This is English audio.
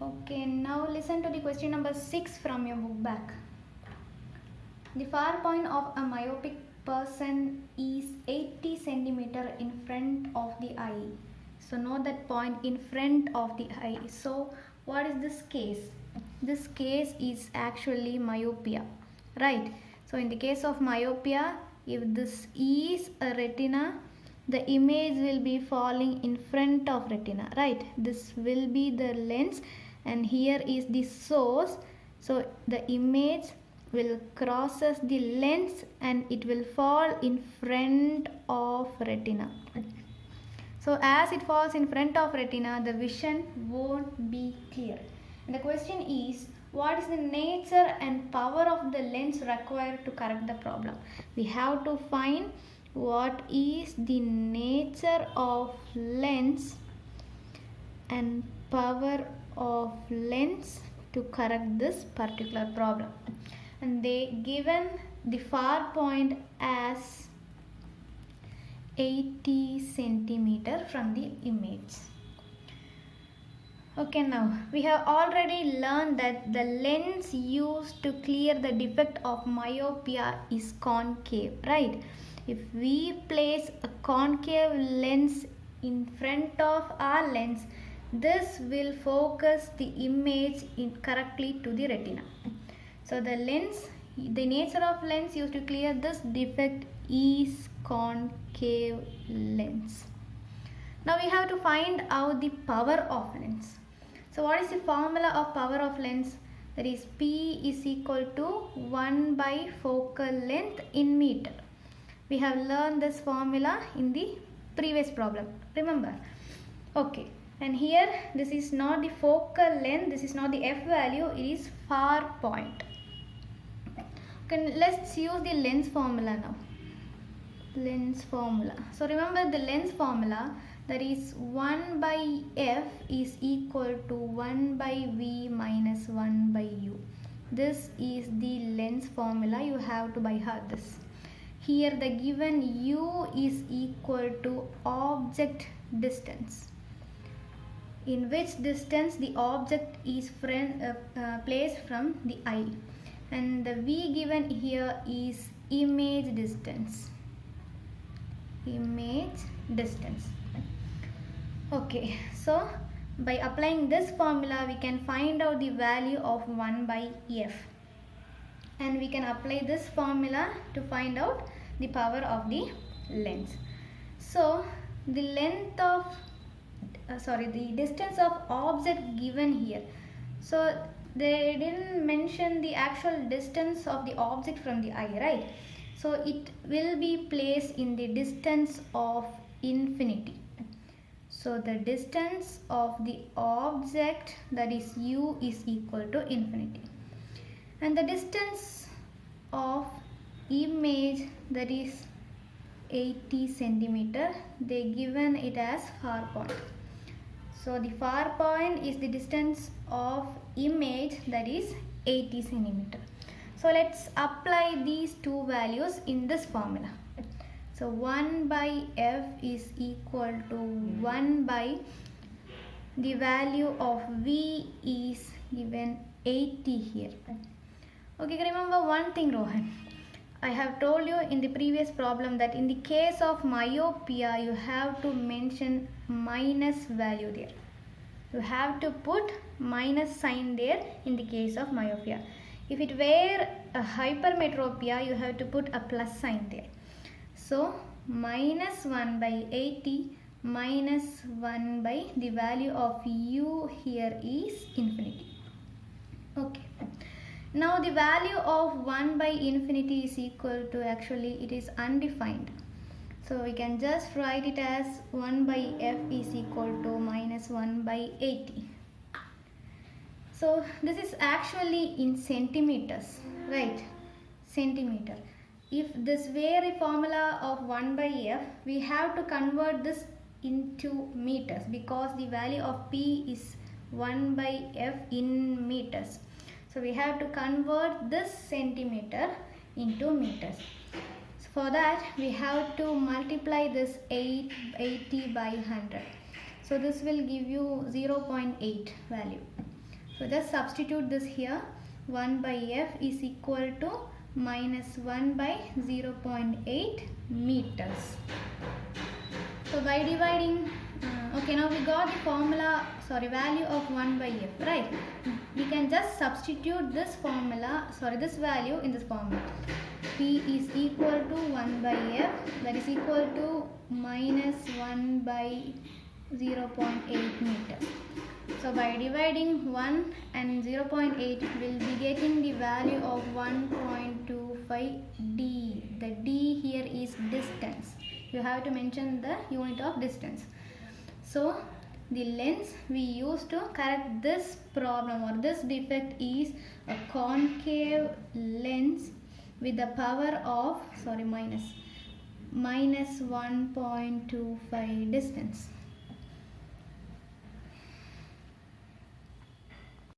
Okay, now listen to the question number 6 from your book back. The far point of a myopic person is 80 centimeter in front of the eye. So note that point, in front of the eye. So what is this case? This case is actually myopia, right? So in the case of myopia, if this is a retina, the image will be falling in front of retina, right? This will be the lens and here is the source. So the image will crosses the lens and it will fall in front of retina. So as it falls in front of retina, the vision won't be clear. And the question is, what is the nature and power of the lens required to correct the problem? We have to find what is the nature of lens and power of lens to correct this particular problem. And they given the far point as 80 centimeter from the image. Okay, now we have already learned that the lens used to clear the defect of myopia is concave, right? If we place a concave lens in front of our lens, this will focus the image correctly to the retina. So the nature of lens used to clear this defect is concave lens. Now we have to find out the power of lens. So what is the formula of power of lens? That is P is equal to 1 by focal length in meter. We have learned this formula in the previous problem, remember? Okay, and here this is not the focal length, this is not the F value, it is far point. Okay, let's use the lens formula now. Lens formula. So remember the lens formula, that is 1 by F is equal to 1 by V minus 1 by U. This is the lens formula, you have to by heart this. Here the given U is equal to object distance. In which distance the object is placed from the eye. And the V given here is image distance. Image distance. Okay, so by applying this formula we can find out the value of 1 by F. And we can apply this formula to find out the power of the lens. So the length of the distance of object given here. So they didn't mention the actual distance of the object from the eye, right? So it will be placed in the distance of infinity. So the distance of the object, that is U, is equal to infinity. And the distance of image, that is 80 centimeter, they given it as far point. So the far point is the distance of image, that is 80 centimeter. So let's apply these two values in this formula. So 1 by F is equal to 1 by the value of V is given 80 here. Okay, remember one thing, Rohan. I have told you in the previous problem that in the case of myopia, you have to mention minus value there. You have to put minus sign there in the case of myopia. If it were a hypermetropia, you have to put a plus sign there. So minus 1 by 80 minus 1 by the value of U here is infinity. Okay. Now the value of 1 by infinity is equal to, actually it is undefined. So we can just write it as 1 by F is equal to minus 1 by 80. So this is actually in centimeters, right? Centimeter. If this were a formula of 1 by F, we have to convert this into meters because the value of P is 1 by F in meters. So we have to convert this centimeter into meters. So for that we have to multiply this 80 by 100. So this will give you 0.8 value. So just substitute this here. 1 by f is equal to minus 1 by 0.8 meters. So by dividing, okay, now we got the value of 1 by f, right? We can just substitute this this value in this formula. P is equal to 1 by f, that is equal to minus 1 by 0.8 meters. So by dividing 1 and 0.8, we'll be getting the value of 1.25 d. The d here is distance. You have to mention the unit of distance. So the lens we use to correct this problem or this defect is a concave lens with the power of minus 1.25 distance.